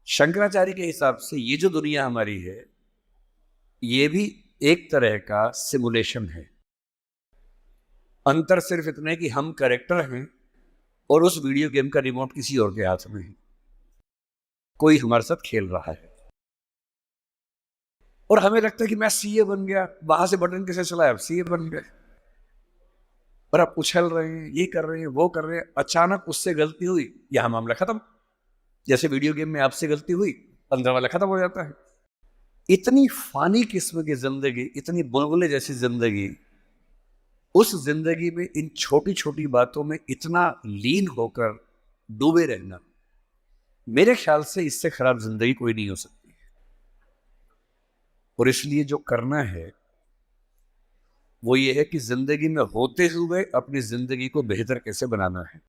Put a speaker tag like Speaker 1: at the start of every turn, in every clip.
Speaker 1: शंकराचार्य के हिसाब से ये जो दुनिया हमारी है, ये भी एक तरह का सिमुलेशन है। अंतर सिर्फ इतना है कि हम कैरेक्टर हैं और उस वीडियो गेम का रिमोट किसी और के हाथ में है। कोई हमारे साथ खेल रहा है और हमें लगता है कि मैं सीए बन गया, वहां से बटन कैसे चलाया, अब सीए बन गए। और आप उछल रहे हैं, ये कर रहे हैं, वो कर रहे हैं, अचानक उससे गलती हुई, यहां मामला खत्म। जैसे वीडियो गेम में आपसे गलती हुई, 15 वाला खत्म हो जाता है। इतनी फानी किस्म की जिंदगी, इतनी बुलबुले जैसी जिंदगी, उस जिंदगी में इन छोटी छोटी बातों में इतना लीन होकर डूबे रहना, मेरे ख्याल से इससे खराब जिंदगी कोई नहीं हो सकती। और इसलिए जो करना है वो ये है कि जिंदगी में होते हुए अपनी जिंदगी को बेहतर कैसे बनाना है।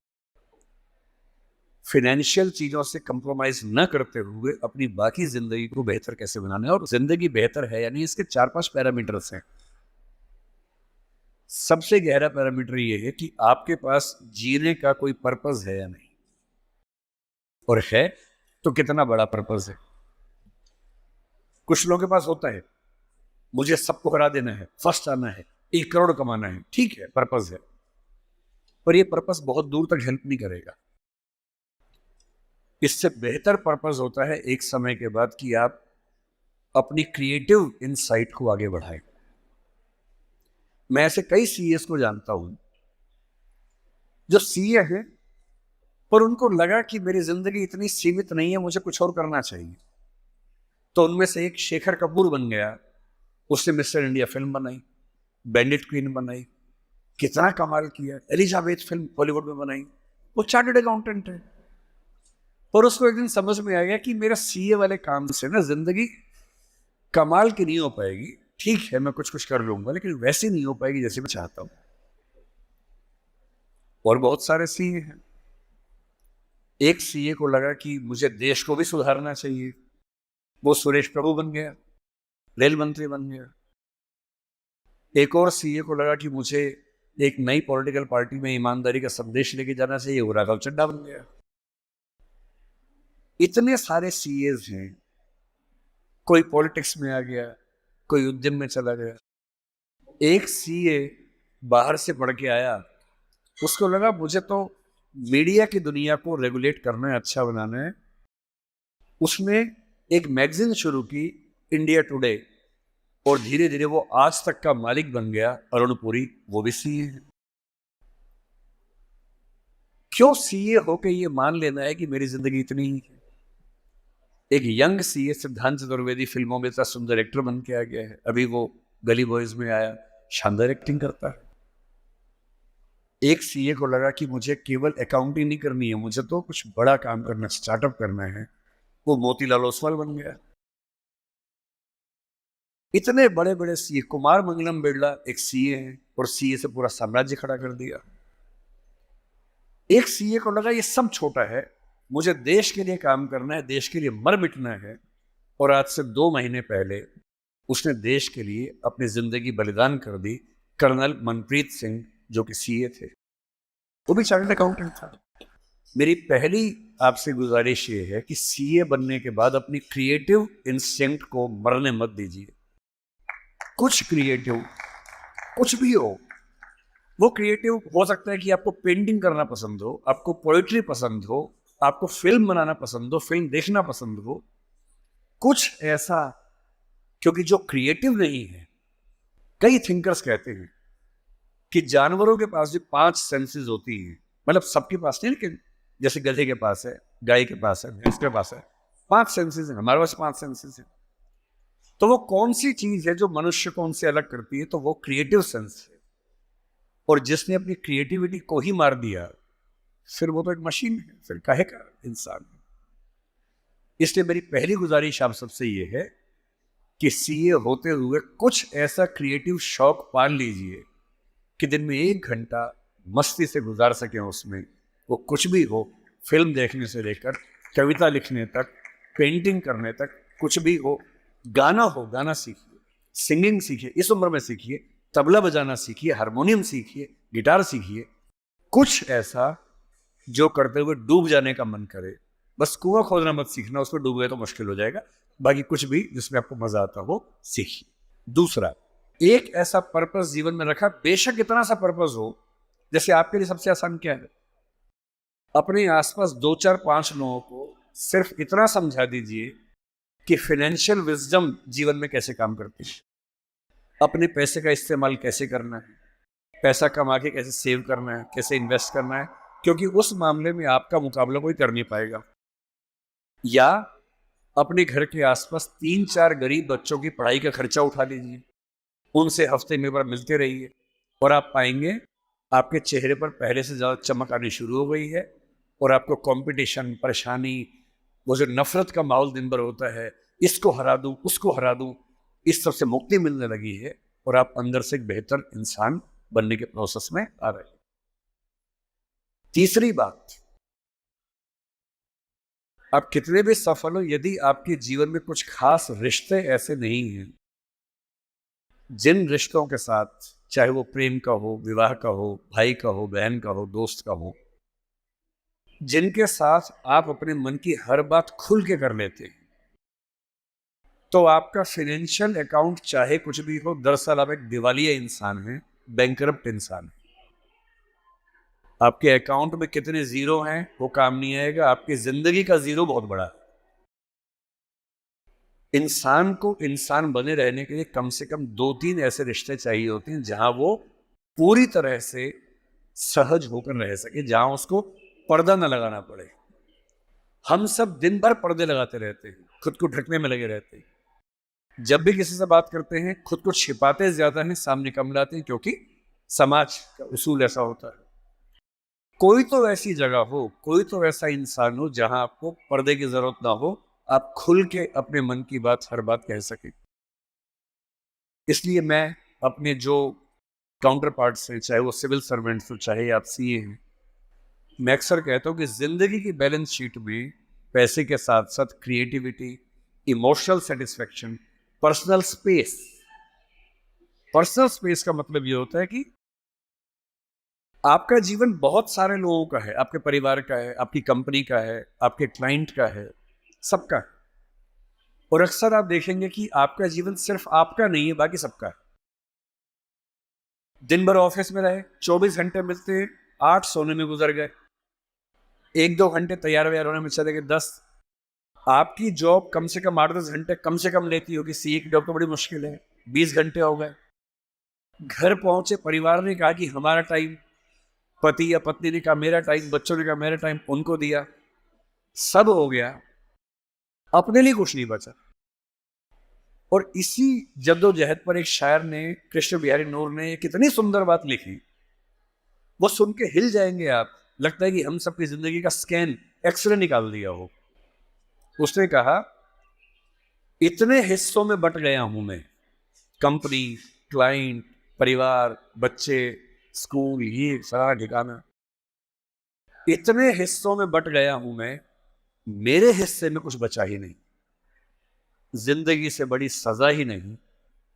Speaker 1: फाइनेंशियल चीजों से कंप्रोमाइज न करते हुए अपनी बाकी जिंदगी को बेहतर कैसे बनाना है। और जिंदगी बेहतर है यानी इसके 4-5 पैरामीटर्स हैं। सबसे गहरा पैरामीटर ये है कि आपके पास जीने का कोई पर्पस है या नहीं, और है तो कितना बड़ा पर्पस है। कुछ लोगों के पास होता है, मुझे सबको हरा देना है, फर्स्ट आना है, 1 करोड़ कमाना है, ठीक है, पर्पस है, पर ये पर्पस बहुत दूर तक हेल्प नहीं करेगा। इससे बेहतर पर्पस होता है एक समय के बाद कि आप अपनी क्रिएटिव इनसाइट को आगे बढ़ाएं। मैं ऐसे कई सीएस को जानता हूं जो सीए हैं, पर उनको लगा कि मेरी जिंदगी इतनी सीमित नहीं है, मुझे कुछ और करना चाहिए। तो उनमें से एक शेखर कपूर बन गया। उसने मिस्टर इंडिया फिल्म बनाई, बैंडिट क्वीन बनाई, कितना कमाल किया। एलिजाबेथ फिल्म बॉलीवुड में बनाई। वो चार्टर्ड अकाउंटेंट है, पर उसको एक दिन समझ में आ गया कि मेरा सीए वाले काम से ना जिंदगी कमाल की नहीं हो पाएगी। ठीक है, मैं कुछ कुछ कर लूंगा, लेकिन वैसी नहीं हो पाएगी जैसे मैं चाहता हूं। और बहुत सारे सीए हैं। एक सीए को लगा कि मुझे देश को भी सुधारना चाहिए, वो सुरेश प्रभु बन गया, रेल मंत्री बन गया। एक और सीए को लगा कि मुझे एक नई पॉलिटिकल पार्टी में ईमानदारी का संदेश लेके जाना चाहिए, वो राघव चड्ढा बन गया। इतने सारे सीएज हैं। कोई पॉलिटिक्स में आ गया, कोई उद्यम में चला गया। एक सीए बाहर से पढ़ के आया, उसको लगा मुझे तो मीडिया की दुनिया को रेगुलेट करना है, अच्छा बनाना है। उसने एक मैगजीन शुरू की, इंडिया टुडे, और धीरे धीरे वो आज तक का मालिक बन गया। अरुण पुरी, वो भी सीए है। क्यों सीए होके ये मान लेना है कि मेरी जिंदगी इतनी ही है। एक यंग सीए सिद्धांत चतुर्वेदी फिल्मों में इतना सुंदर एक्टर बन के आ गया है। अभी वो गली बॉयज में आया, शानदार एक्टिंग करता है। एक सीए को लगा कि मुझे केवल अकाउंटिंग नहीं करनी है, मुझे तो कुछ बड़ा काम करना, स्टार्टअप करना है, वो मोतीलाल ओसवाल बन गया। इतने बड़े बड़े सीए, कुमार मंगलम बिरला एक सीए हैं और सीए से पूरा साम्राज्य खड़ा कर दिया। एक सीए को लगा ये सब छोटा है, मुझे देश के लिए काम करना है, देश के लिए मर मिटना है। और आज से 2 महीने पहले उसने देश के लिए अपनी जिंदगी बलिदान कर दी। कर्नल मनप्रीत सिंह, जो कि सीए थे, वो भी चार्टर्ड अकाउंटेंट था। मेरी पहली आपसे गुजारिश ये है कि सीए बनने के बाद अपनी क्रिएटिव इंस्टिंक्ट को मरने मत दीजिए। कुछ क्रिएटिव, कुछ भी हो, वो क्रिएटिव हो सकता है कि आपको पेंटिंग करना पसंद हो, आपको पोएट्री पसंद हो, आपको फिल्म बनाना पसंद हो, फिल्म देखना पसंद हो, कुछ ऐसा। क्योंकि जो क्रिएटिव नहीं है, कई थिंकर्स कहते हैं कि जानवरों के पास भी 5 सेंसेस होती हैं। मतलब सबके पास नहीं, लेकिन जैसे गधे के पास है, गाय के पास है, भैंस के पास है, 5 सेंसेस हैं। हमारे पास 5 सेंसेस हैं। तो वो कौन सी चीज है जो मनुष्य को उनसे अलग करती है? तो वो क्रिएटिव सेंस है। और जिसने अपनी क्रिएटिविटी को ही मार दिया, फिर वो तो एक मशीन है, फिर काहे का इंसान है। इसलिए मेरी पहली गुजारिश आप सबसे ये है कि सीए होते हुए कुछ ऐसा क्रिएटिव शौक पाल लीजिए कि दिन में 1 घंटा मस्ती से गुजार सकें उसमें। वो कुछ भी हो, फिल्म देखने से लेकर कविता लिखने तक, पेंटिंग करने तक, कुछ भी हो। गाना हो, गाना सीखिए, सिंगिंग सीखिए, इस उम्र में सीखिए, तबला बजाना सीखिए, हारमोनियम सीखिए, गिटार सीखिए। कुछ ऐसा जो करते हुए डूब जाने का मन करे, बस कुआं खोदना मत सीखना, उसमें डूब गए तो मुश्किल हो जाएगा। बाकी कुछ भी जिसमें आपको मजा आता हो सीखिए। दूसरा, एक ऐसा पर्पस जीवन में रखा, बेशक इतना सा पर्पस हो, जैसे आपके लिए सबसे आसान क्या है, अपने आसपास 2 4 5 लोगों को सिर्फ इतना समझा दीजिए कि फाइनेंशियल विजडम जीवन में कैसे काम करती है, अपने पैसे का इस्तेमाल कैसे करना है, पैसा कमा के कैसे सेव करना है, कैसे इन्वेस्ट करना है, क्योंकि उस मामले में आपका मुकाबला कोई कर नहीं पाएगा। या अपने घर के आसपास 3 4 गरीब बच्चों की पढ़ाई का खर्चा उठा लीजिए, उनसे हफ्ते में बार मिलते रहिए, और आप पाएंगे आपके चेहरे पर पहले से ज़्यादा चमक आनी शुरू हो गई है, और आपको कंपटीशन, परेशानी, वो जो नफरत का माहौल दिन भर होता है, इसको हरा दूं, उसको हरा दूं, इस सब से मुक्ति मिलने लगी है, और आप अंदर से एक बेहतर इंसान बनने के प्रोसेस में आ रहे हैं। तीसरी बात, आप कितने भी सफल हो, यदि आपके जीवन में कुछ खास रिश्ते ऐसे नहीं हैं, जिन रिश्तों के साथ, चाहे वो प्रेम का हो, विवाह का हो, भाई का हो, बहन का हो, दोस्त का हो, जिनके साथ आप अपने मन की हर बात खुल के कर लेते हैं, तो आपका फाइनेंशियल अकाउंट चाहे कुछ भी हो, दरअसल आप एक दिवालिया इंसान हैं, बैंकरप्ट इंसान है। आपके अकाउंट में कितने जीरो हैं वो काम नहीं आएगा, आपकी जिंदगी का जीरो बहुत बड़ा है। इंसान को इंसान बने रहने के लिए कम से कम 2 3 ऐसे रिश्ते चाहिए होते हैं जहां वो पूरी तरह से सहज होकर रह सके, जहां उसको पर्दा न लगाना पड़े। हम सब दिन भर पर्दे लगाते रहते हैं, खुद को ढकने में लगे रहते हैं। जब भी किसी से बात करते हैं खुद को छिपाते ज्यादा हैं, सामने कम लाते हैं, क्योंकि समाज का उसूल ऐसा होता है। कोई तो ऐसी जगह हो, कोई तो ऐसा इंसान हो जहां आपको पर्दे की जरूरत ना हो, आप खुल के अपने मन की बात, हर बात कह सके। इसलिए मैं अपने जो काउंटर पार्ट्स हैं, चाहे वो सिविल सर्वेंट्स हो, चाहे आप सीए हैं, मैं अक्सर कहता हूँ कि जिंदगी की बैलेंस शीट में पैसे के साथ साथ creativity, emotional satisfaction, personal space. Personal space का मतलब ये होता है कि आपका जीवन बहुत सारे लोगों का है, आपके परिवार का है, आपकी कंपनी का है, आपके क्लाइंट का है, सबका है। और अक्सर आप देखेंगे कि आपका जीवन सिर्फ आपका नहीं है, बाकी सबका है। दिन भर ऑफिस में रहे, 24 घंटे मिलते हैं, 8 सोने में गुजर गए, 1 2 घंटे तैयार व्यार होने में चले गए 10। आपकी जॉब कम से कम 8 10 घंटे कम से कम लेती होगी, सीए की जॉब तो बड़ी मुश्किल है, 20 घंटे हो गए। घर पहुंचे, परिवार ने कहा कि हमारा टाइम, पति या पत्नी ने कहा मेरा टाइम, बच्चों ने कहा मेरा टाइम, उनको दिया, सब हो गया, अपने लिए कुछ नहीं बचा। और इसी जद्दोजहद पर एक शायर ने, कृष्ण बिहारी नूर ने, कितनी सुंदर बात लिखी, वो सुन के हिल जाएंगे आप। लगता है कि हम सबकी जिंदगी का स्कैन, एक्सरे निकाल दिया हो। उसने कहा, इतने हिस्सों में बट गया हूं मैं, कंपनी, क्लाइंट, परिवार, बच्चे, स्कूल, ये सारा ठिकाना, इतने हिस्सों में बट गया हूं मैं, मेरे हिस्से में कुछ बचा ही नहीं। जिंदगी से बड़ी सजा ही नहीं,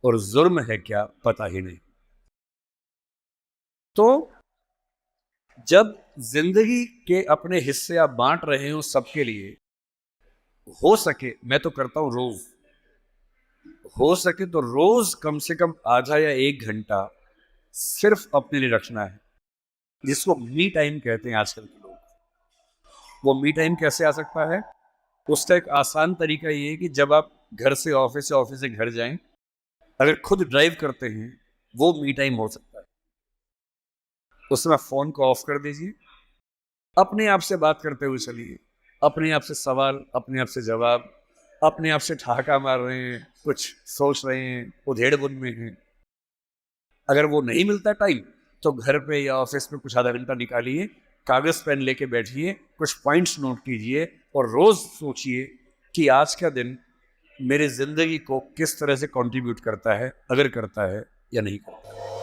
Speaker 1: और जुर्म है क्या पता ही नहीं। तो जब जिंदगी के अपने हिस्से आप बांट रहे हो सबके लिए, हो सके, मैं तो करता हूं रोज, हो सके तो रोज कम से कम आधा या 1 घंटा सिर्फ अपने लिए रखना है, जिसको मी टाइम कहते हैं आजकल के लोग। वो मी टाइम कैसे आ सकता है? उसका एक आसान तरीका ये है कि जब आप घर से ऑफिस, से ऑफिस से घर जाएं, अगर खुद ड्राइव करते हैं, वो मी टाइम हो सकता है। उसमें फोन को ऑफ कर दीजिए, अपने आप से बात करते हुए चलिए, अपने आप से सवाल, अपने आप से जवाब, अपने आप से ठहाका मार रहे हैं, कुछ सोच रहे हैं, उधेड़ बुन में हैं। अगर वो नहीं मिलता टाइम, तो घर पे या ऑफिस में कुछ आधा घंटा निकालिए, कागज पेन लेके बैठिए, कुछ पॉइंट्स नोट कीजिए, और रोज सोचिए कि आज का दिन मेरी जिंदगी को किस तरह से कंट्रीब्यूट करता है, अगर करता है या नहीं करता है।